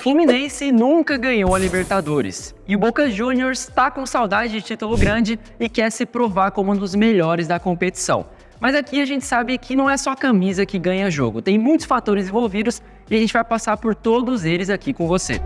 Fluminense nunca ganhou a Libertadores e o Boca Juniors está com saudade de título grande e quer se provar como um dos melhores da competição. Mas aqui a gente sabe que não é só a camisa que ganha jogo, tem muitos fatores envolvidos e a gente vai passar por todos eles aqui com você.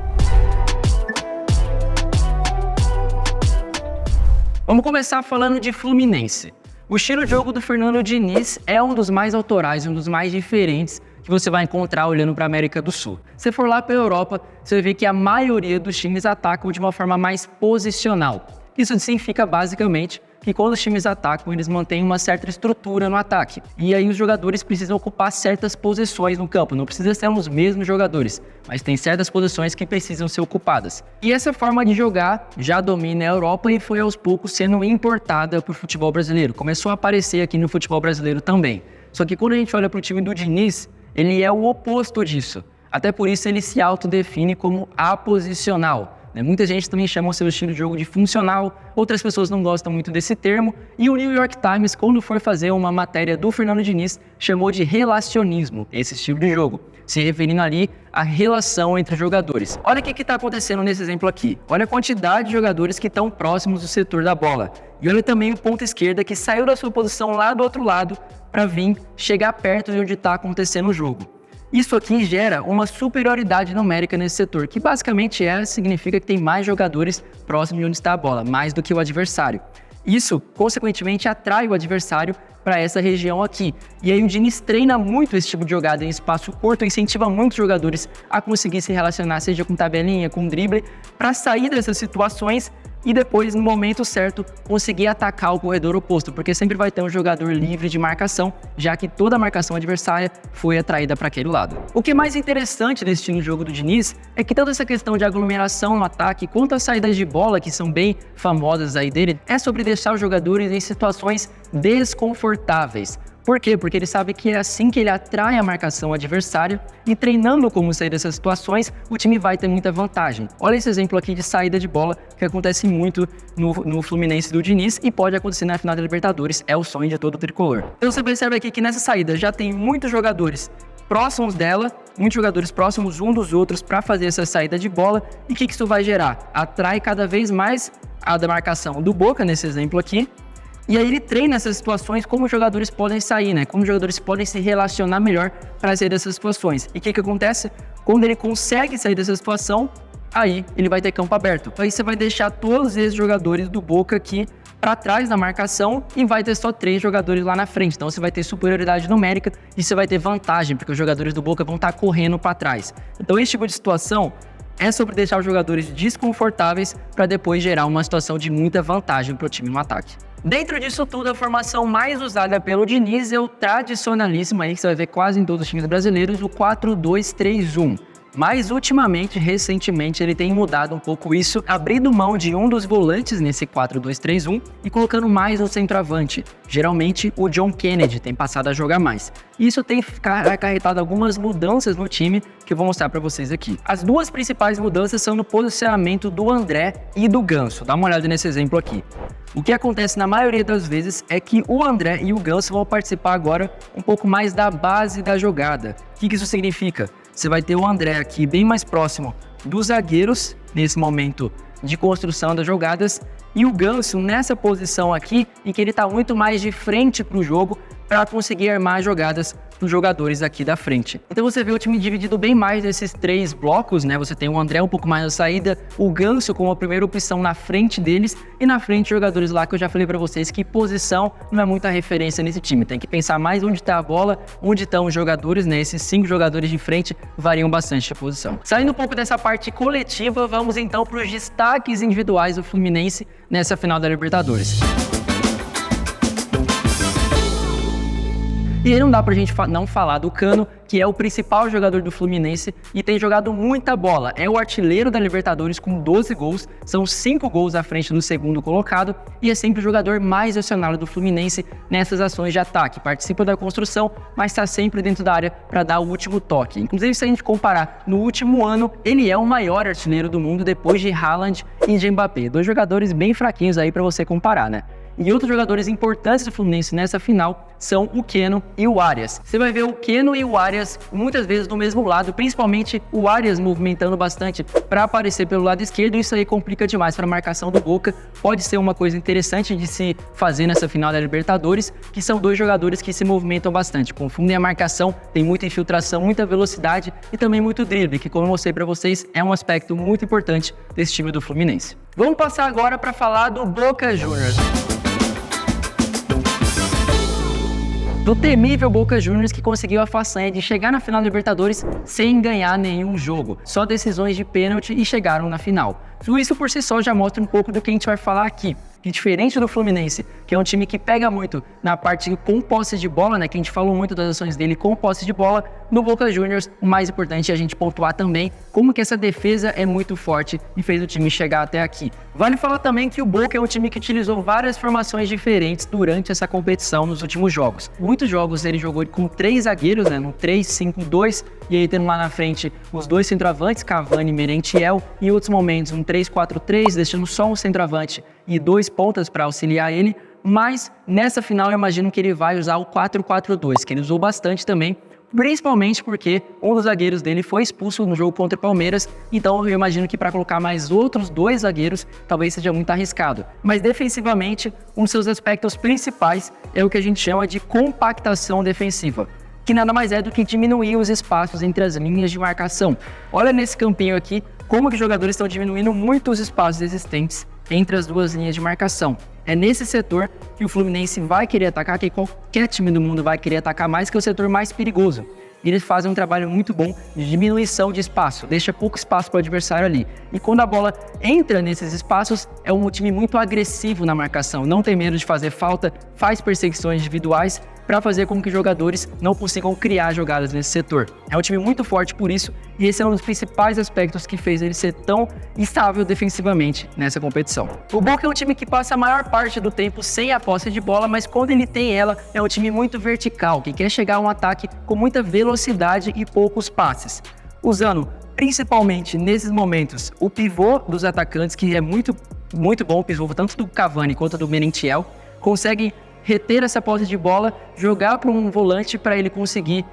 Vamos começar falando de Fluminense. O estilo de jogo do Fernando Diniz é um dos mais autorais, um dos mais diferentes que você vai encontrar olhando para a América do Sul. Se for lá para a Europa, você vai ver que a maioria dos times atacam de uma forma mais posicional. Isso significa basicamente que quando os times atacam, eles mantêm uma certa estrutura no ataque. E aí os jogadores precisam ocupar certas posições no campo. Não precisa ser os mesmos jogadores, mas tem certas posições que precisam ser ocupadas. E essa forma de jogar já domina a Europa e foi aos poucos sendo importada para o futebol brasileiro. Começou a aparecer aqui no futebol brasileiro também. Só que quando a gente olha para o time do Diniz, ele é o oposto disso. Até por isso ele se autodefine como aposicional. Muita gente também chama o seu estilo de jogo de funcional, outras pessoas não gostam muito desse termo, e o New York Times, quando for fazer uma matéria do Fernando Diniz, chamou de relacionismo, esse estilo de jogo, se referindo ali à relação entre jogadores. Olha o que está acontecendo nesse exemplo aqui, olha a quantidade de jogadores que estão próximos do setor da bola, e olha também o ponta esquerda que saiu da sua posição lá do outro lado para vir chegar perto de onde está acontecendo o jogo. Isso aqui gera uma superioridade numérica nesse setor, que basicamente significa que tem mais jogadores próximos de onde está a bola, mais do que o adversário. Isso, consequentemente, atrai o adversário para essa região aqui. E aí o Diniz treina muito esse tipo de jogada em espaço curto, incentiva muitos jogadores a conseguir se relacionar, seja com tabelinha, com drible, para sair dessas situações e depois, no momento certo, conseguir atacar o corredor oposto, porque sempre vai ter um jogador livre de marcação, já que toda a marcação adversária foi atraída para aquele lado. O que é mais interessante desse estilo de jogo do Diniz é que tanto essa questão de aglomeração no ataque, quanto as saídas de bola, que são bem famosas aí dele, é sobre deixar os jogadores em situações desconfortáveis. Por quê? Porque ele sabe que é assim que ele atrai a marcação adversária e treinando como sair dessas situações, o time vai ter muita vantagem. Olha esse exemplo aqui de saída de bola que acontece muito no Fluminense do Diniz e pode acontecer na final da Libertadores, é o sonho de todo tricolor. Então você percebe aqui que nessa saída já tem muitos jogadores próximos dela, muitos jogadores próximos um dos outros para fazer essa saída de bola e o que isso vai gerar? Atrai cada vez mais a demarcação do Boca, nesse exemplo aqui. E aí ele treina essas situações, como os jogadores podem sair, Como os jogadores podem se relacionar melhor para sair dessas situações. E o que acontece? Quando ele consegue sair dessa situação, aí ele vai ter campo aberto. Aí você vai deixar todos esses jogadores do Boca aqui para trás da marcação e vai ter só 3 jogadores lá na frente. Então você vai ter superioridade numérica e você vai ter vantagem, porque os jogadores do Boca vão estar correndo para trás. Então esse tipo de situação é sobre deixar os jogadores desconfortáveis para depois gerar uma situação de muita vantagem para o time no ataque. Dentro disso tudo, a formação mais usada pelo Diniz é o tradicionalíssimo, aí que você vai ver quase em todos os times brasileiros, o 4-2-3-1. Mas ultimamente, recentemente, ele tem mudado um pouco isso, abrindo mão de um dos volantes nesse 4-2-3-1 e colocando mais no centroavante. Geralmente, o John Kennedy tem passado a jogar mais. Isso tem acarretado algumas mudanças no time que eu vou mostrar para vocês aqui. As duas principais mudanças são no posicionamento do André e do Ganso. Dá uma olhada nesse exemplo aqui. O que acontece na maioria das vezes é que o André e o Ganso vão participar agora um pouco mais da base da jogada. O que isso significa? Você vai ter o André aqui bem mais próximo dos zagueiros, nesse momento de construção das jogadas, e o Ganso nessa posição aqui, em que ele está muito mais de frente para o jogo, para conseguir armar jogadas dos jogadores aqui da frente. Então você vê o time dividido bem mais nesses 3 blocos, Você tem o André um pouco mais na saída, o Ganso como a primeira opção na frente deles, e na frente jogadores lá que eu já falei para vocês que posição não é muita referência nesse time. Tem que pensar mais onde está a bola, onde estão os jogadores, Esses 5 jogadores de frente variam bastante a posição. Saindo um pouco dessa parte coletiva, vamos então para os destaques individuais do Fluminense nessa final da Libertadores. E aí não dá pra gente não falar do Cano, que é o principal jogador do Fluminense e tem jogado muita bola. É o artilheiro da Libertadores com 12 gols, são 5 gols à frente do segundo colocado e é sempre o jogador mais acionado do Fluminense nessas ações de ataque. Participa da construção, mas está sempre dentro da área para dar o último toque. Inclusive, se a gente comparar no último ano, ele é o maior artilheiro do mundo depois de Haaland e de Mbappé. 2 jogadores bem fraquinhos aí para você comparar, E outros jogadores importantes do Fluminense nessa final são o Keno e o Arias. Você vai ver o Keno e o Arias muitas vezes do mesmo lado, principalmente o Arias movimentando bastante para aparecer pelo lado esquerdo. Isso aí complica demais para a marcação do Boca. Pode ser uma coisa interessante de se fazer nessa final da Libertadores, que são dois jogadores que se movimentam bastante, confundem a marcação, tem muita infiltração, muita velocidade e também muito drible, que, como eu mostrei para vocês, é um aspecto muito importante desse time do Fluminense. Vamos passar agora para falar do Boca Juniors. Do temível Boca Juniors, que conseguiu a façanha de chegar na final da Libertadores sem ganhar nenhum jogo, só decisões de pênalti, e chegaram na final. Isso por si só já mostra um pouco do que a gente vai falar aqui. Que diferente do Fluminense, que é um time que pega muito na parte com posse de bola, né, que a gente falou muito das ações dele com posse de bola, no Boca Juniors o mais importante é a gente pontuar também como que essa defesa é muito forte e fez o time chegar até aqui. Vale falar também que o Boca é um time que utilizou várias formações diferentes durante essa competição nos últimos jogos. Muitos jogos ele jogou com 3 zagueiros, né, no 3-5-2, e aí tendo lá na frente os 2 centroavantes, Cavani e Merentiel, e em outros momentos um 3-4-3, deixando só um centroavante e 2 pontas para auxiliar ele, mas nessa final eu imagino que ele vai usar o 4-4-2, que ele usou bastante também, principalmente porque um dos zagueiros dele foi expulso no jogo contra o Palmeiras, então eu imagino que para colocar mais outros 2 zagueiros talvez seja muito arriscado. Mas defensivamente, um dos seus aspectos principais é o que a gente chama de compactação defensiva, que nada mais é do que diminuir os espaços entre as linhas de marcação. Olha nesse campinho aqui como que os jogadores estão diminuindo muito os espaços existentes entre as 2 linhas de marcação. É nesse setor que o Fluminense vai querer atacar, que qualquer time do mundo vai querer atacar mais, que é o setor mais perigoso. E eles fazem um trabalho muito bom de diminuição de espaço, deixa pouco espaço para o adversário ali. E quando a bola entra nesses espaços, é um time muito agressivo na marcação, não tem medo de fazer falta, faz perseguições individuais para fazer com que jogadores não consigam criar jogadas nesse setor. É um time muito forte por isso, e esse é um dos principais aspectos que fez ele ser tão instável defensivamente nessa competição. O Boca é um time que passa a maior parte do tempo sem a posse de bola, mas quando ele tem ela, é um time muito vertical, que quer chegar a um ataque com muita velocidade e poucos passes, usando principalmente nesses momentos o pivô dos atacantes, que é muito bom, o pivô tanto do Cavani quanto do Merentiel, conseguem reter essa posse de bola, jogar para um volante para ele conseguir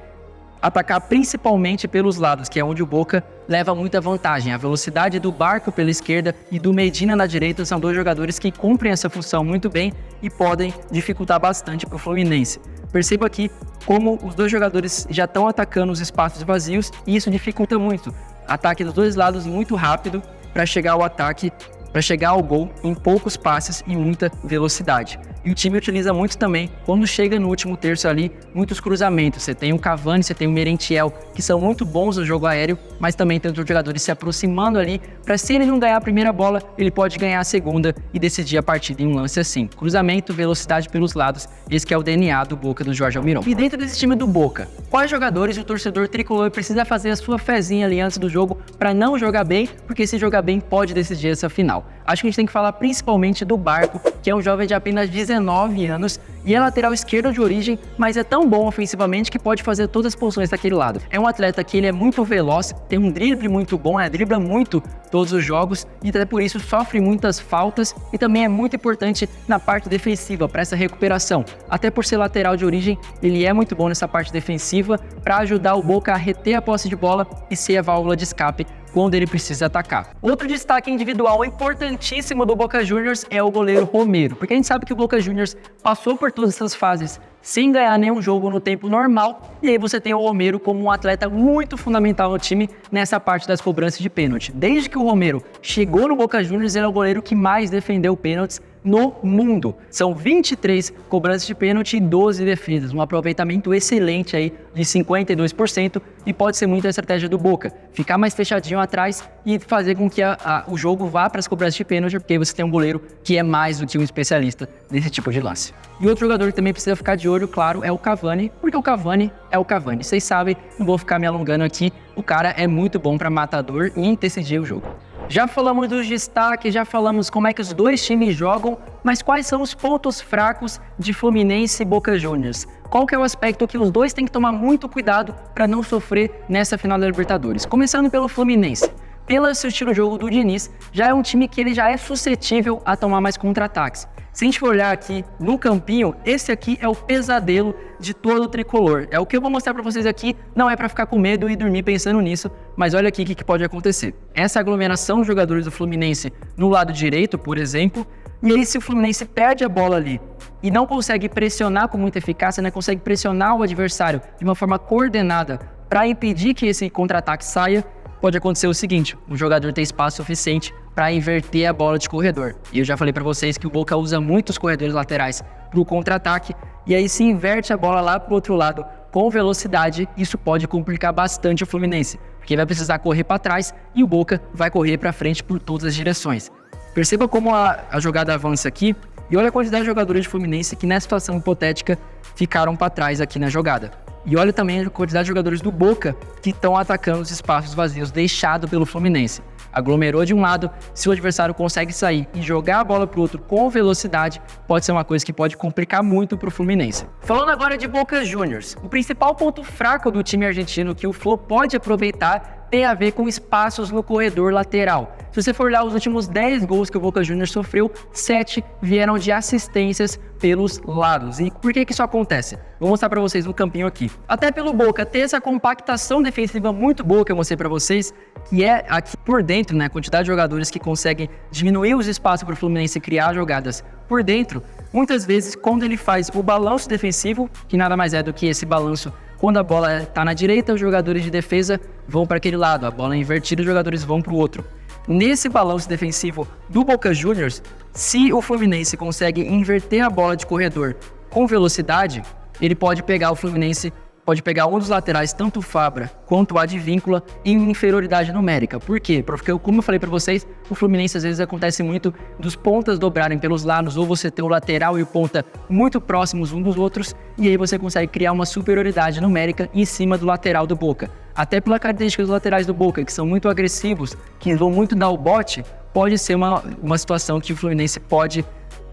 atacar principalmente pelos lados, que é onde o Boca leva muita vantagem. A velocidade do Barco pela esquerda e do Medina na direita são 2 jogadores que cumprem essa função muito bem e podem dificultar bastante para o Fluminense. Perceba aqui como os 2 jogadores já estão atacando os espaços vazios e isso dificulta muito. Ataque dos 2 lados muito rápido para chegar ao ataque, para chegar ao gol em poucos passes e muita velocidade. E o time utiliza muito também, quando chega no último terço ali, muitos cruzamentos. Você tem o Cavani, você tem o Merentiel, que são muito bons no jogo aéreo, mas também tem outros jogadores se aproximando ali, para se ele não ganhar a primeira bola, ele pode ganhar a segunda e decidir a partida em um lance assim. Cruzamento, velocidade pelos lados, esse que é o DNA do Boca do Jorge Almiron. E dentro desse time do Boca, quais jogadores o torcedor tricolor precisa fazer a sua fezinha ali antes do jogo para não jogar bem, porque se jogar bem pode decidir essa final? Acho que a gente tem que falar principalmente do Barco, que é um jovem de apenas 19 anos e é lateral esquerdo de origem, mas é tão bom ofensivamente que pode fazer todas as posições daquele lado. É um atleta que ele é muito veloz, tem um drible muito bom, dribla muito todos os jogos e até por isso sofre muitas faltas e também é muito importante na parte defensiva para essa recuperação. Até por ser lateral de origem, ele é muito bom nessa parte defensiva para ajudar o Boca a reter a posse de bola e ser a válvula de escape quando ele precisa atacar. Outro destaque individual importantíssimo do Boca Juniors é o goleiro Romero, porque a gente sabe que o Boca Juniors passou por todas essas fases sem ganhar nenhum jogo no tempo normal, e aí você tem o Romero como um atleta muito fundamental no time nessa parte das cobranças de pênalti. Desde que o Romero chegou no Boca Juniors, ele é o goleiro que mais defendeu pênaltis no mundo. São 23 cobranças de pênalti e 12 defesas, um aproveitamento excelente aí de 52%, e pode ser muito a estratégia do Boca, ficar mais fechadinho atrás e fazer com que o jogo vá para as cobranças de pênalti, porque você tem um goleiro que é mais do que um especialista nesse tipo de lance. E outro jogador que também precisa ficar de olho, claro, é o Cavani, porque o Cavani é o Cavani. Vocês sabem, não vou ficar me alongando aqui, o cara é muito bom para matador e decidir o jogo. Já falamos dos destaques, já falamos como é que os dois times jogam, mas quais são os pontos fracos de Fluminense e Boca Juniors? Qual que é o aspecto que os dois têm que tomar muito cuidado para não sofrer nessa final da Libertadores? Começando pelo Fluminense. Pelo seu estilo de jogo do Diniz, já é um time que ele já é suscetível a tomar mais contra-ataques. Se a gente for olhar aqui no campinho, esse aqui é o pesadelo de todo o tricolor. É o que eu vou mostrar para vocês aqui, não é para ficar com medo e dormir pensando nisso, mas olha aqui o que pode acontecer. Essa aglomeração de jogadores do Fluminense no lado direito, por exemplo, e aí se o Fluminense perde a bola ali e não consegue pressionar com muita eficácia, não consegue pressionar o adversário de uma forma coordenada para impedir que esse contra-ataque saia, pode acontecer o seguinte: o jogador tem espaço suficiente para inverter a bola de corredor. E eu já falei para vocês que o Boca usa muito os corredores laterais para o contra-ataque, e aí se inverte a bola lá para o outro lado com velocidade, isso pode complicar bastante o Fluminense, porque vai precisar correr para trás e o Boca vai correr para frente por todas as direções. Perceba como a jogada avança aqui e olha a quantidade de jogadores de Fluminense que nessa situação hipotética ficaram para trás aqui na jogada. E olha também a quantidade de jogadores do Boca que estão atacando os espaços vazios deixados pelo Fluminense. Aglomerou de um lado, se o adversário consegue sair e jogar a bola para o outro com velocidade, pode ser uma coisa que pode complicar muito para o Fluminense. Falando agora de Boca Juniors, o principal ponto fraco do time argentino que o Flu pode aproveitar tem a ver com espaços no corredor lateral. Se você for olhar os últimos 10 gols que o Boca Juniors sofreu, 7 vieram de assistências pelos lados. E por que isso acontece? Vou mostrar para vocês no campinho aqui. Até pelo Boca ter essa compactação defensiva muito boa que eu mostrei para vocês, que é aqui por dentro, né, a quantidade de jogadores que conseguem diminuir os espaços para o Fluminense criar jogadas por dentro. Muitas vezes, quando ele faz o balanço defensivo, que nada mais é do que esse balanço, quando a bola está na direita, os jogadores de defesa vão para aquele lado, a bola é invertida, os jogadores vão para o outro. Nesse balanço defensivo do Boca Juniors, se o Fluminense consegue inverter a bola de corredor com velocidade, ele pode pegar o Fluminense, pode pegar um dos laterais, tanto o Fabra quanto o Advíncula, em inferioridade numérica. Por quê? Porque, como eu falei para vocês, o Fluminense às vezes acontece muito dos pontas dobrarem pelos lados, ou você ter o lateral e o ponta muito próximos um dos outros, e aí você consegue criar uma superioridade numérica em cima do lateral do Boca. Até pela característica dos laterais do Boca, que são muito agressivos, que vão muito dar o bote, pode ser uma situação que o Fluminense pode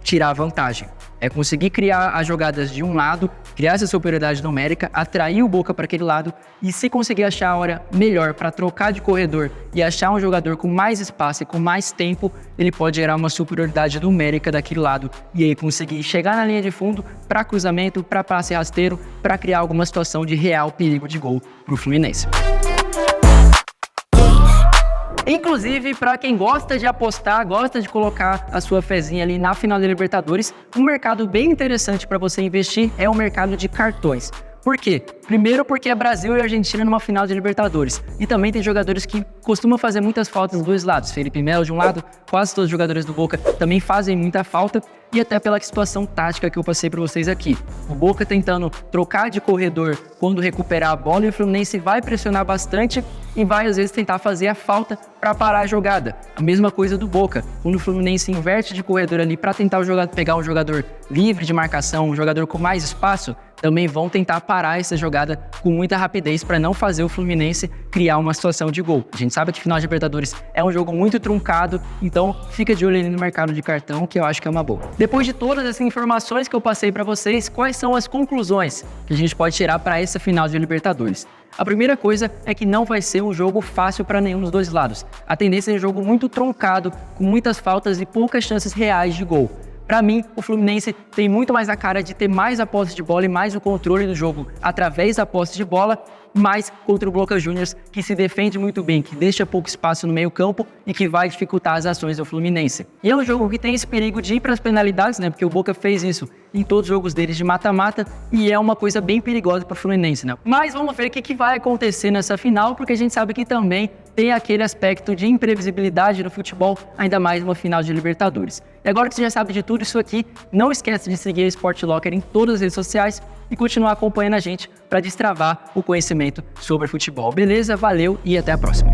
tirar vantagem. É conseguir criar as jogadas de um lado, criar essa superioridade numérica, atrair o Boca para aquele lado e se conseguir achar a hora melhor para trocar de corredor e achar um jogador com mais espaço e com mais tempo, ele pode gerar uma superioridade numérica daquele lado e aí conseguir chegar na linha de fundo para cruzamento, para passe rasteiro, para criar alguma situação de real perigo de gol para o Fluminense. Inclusive, para quem gosta de apostar, gosta de colocar a sua fezinha ali na final da Libertadores, um mercado bem interessante para você investir é o mercado de cartões. Por quê? Primeiro porque é Brasil e Argentina numa final de Libertadores. E também tem jogadores que costumam fazer muitas faltas dos dois lados. Felipe Melo de um lado, quase todos os jogadores do Boca também fazem muita falta. E até pela situação tática que eu passei para vocês aqui. O Boca tentando trocar de corredor quando recuperar a bola e o Fluminense vai pressionar bastante e vai às vezes tentar fazer a falta para parar a jogada. A mesma coisa do Boca. Quando o Fluminense inverte de corredor ali para tentar pegar um jogador livre de marcação, um jogador com mais espaço, também vão tentar parar essa jogada com muita rapidez para não fazer o Fluminense criar uma situação de gol. A gente sabe que final de Libertadores é um jogo muito truncado, então fica de olho ali no mercado de cartão, que eu acho que é uma boa. Depois de todas essas informações que eu passei para vocês, quais são as conclusões que a gente pode tirar para essa final de Libertadores? A primeira coisa é que não vai ser um jogo fácil para nenhum dos dois lados. A tendência é um jogo muito truncado, com muitas faltas e poucas chances reais de gol. Para mim, o Fluminense tem muito mais a cara de ter mais a posse de bola e mais o controle do jogo através da posse de bola, mas contra o Boca Juniors, que se defende muito bem, que deixa pouco espaço no meio campo e que vai dificultar as ações do Fluminense. E é um jogo que tem esse perigo de ir para as penalidades, né? Porque o Boca fez isso em todos os jogos deles de mata-mata e é uma coisa bem perigosa para o Fluminense, né? Mas vamos ver o que vai acontecer nessa final, porque a gente sabe que também tem aquele aspecto de imprevisibilidade no futebol, ainda mais numa final de Libertadores. E agora que você já sabe de tudo isso aqui, não esquece de seguir a Sport Locker em todas as redes sociais e continuar acompanhando a gente para destravar o conhecimento sobre futebol. Beleza? Valeu e até a próxima.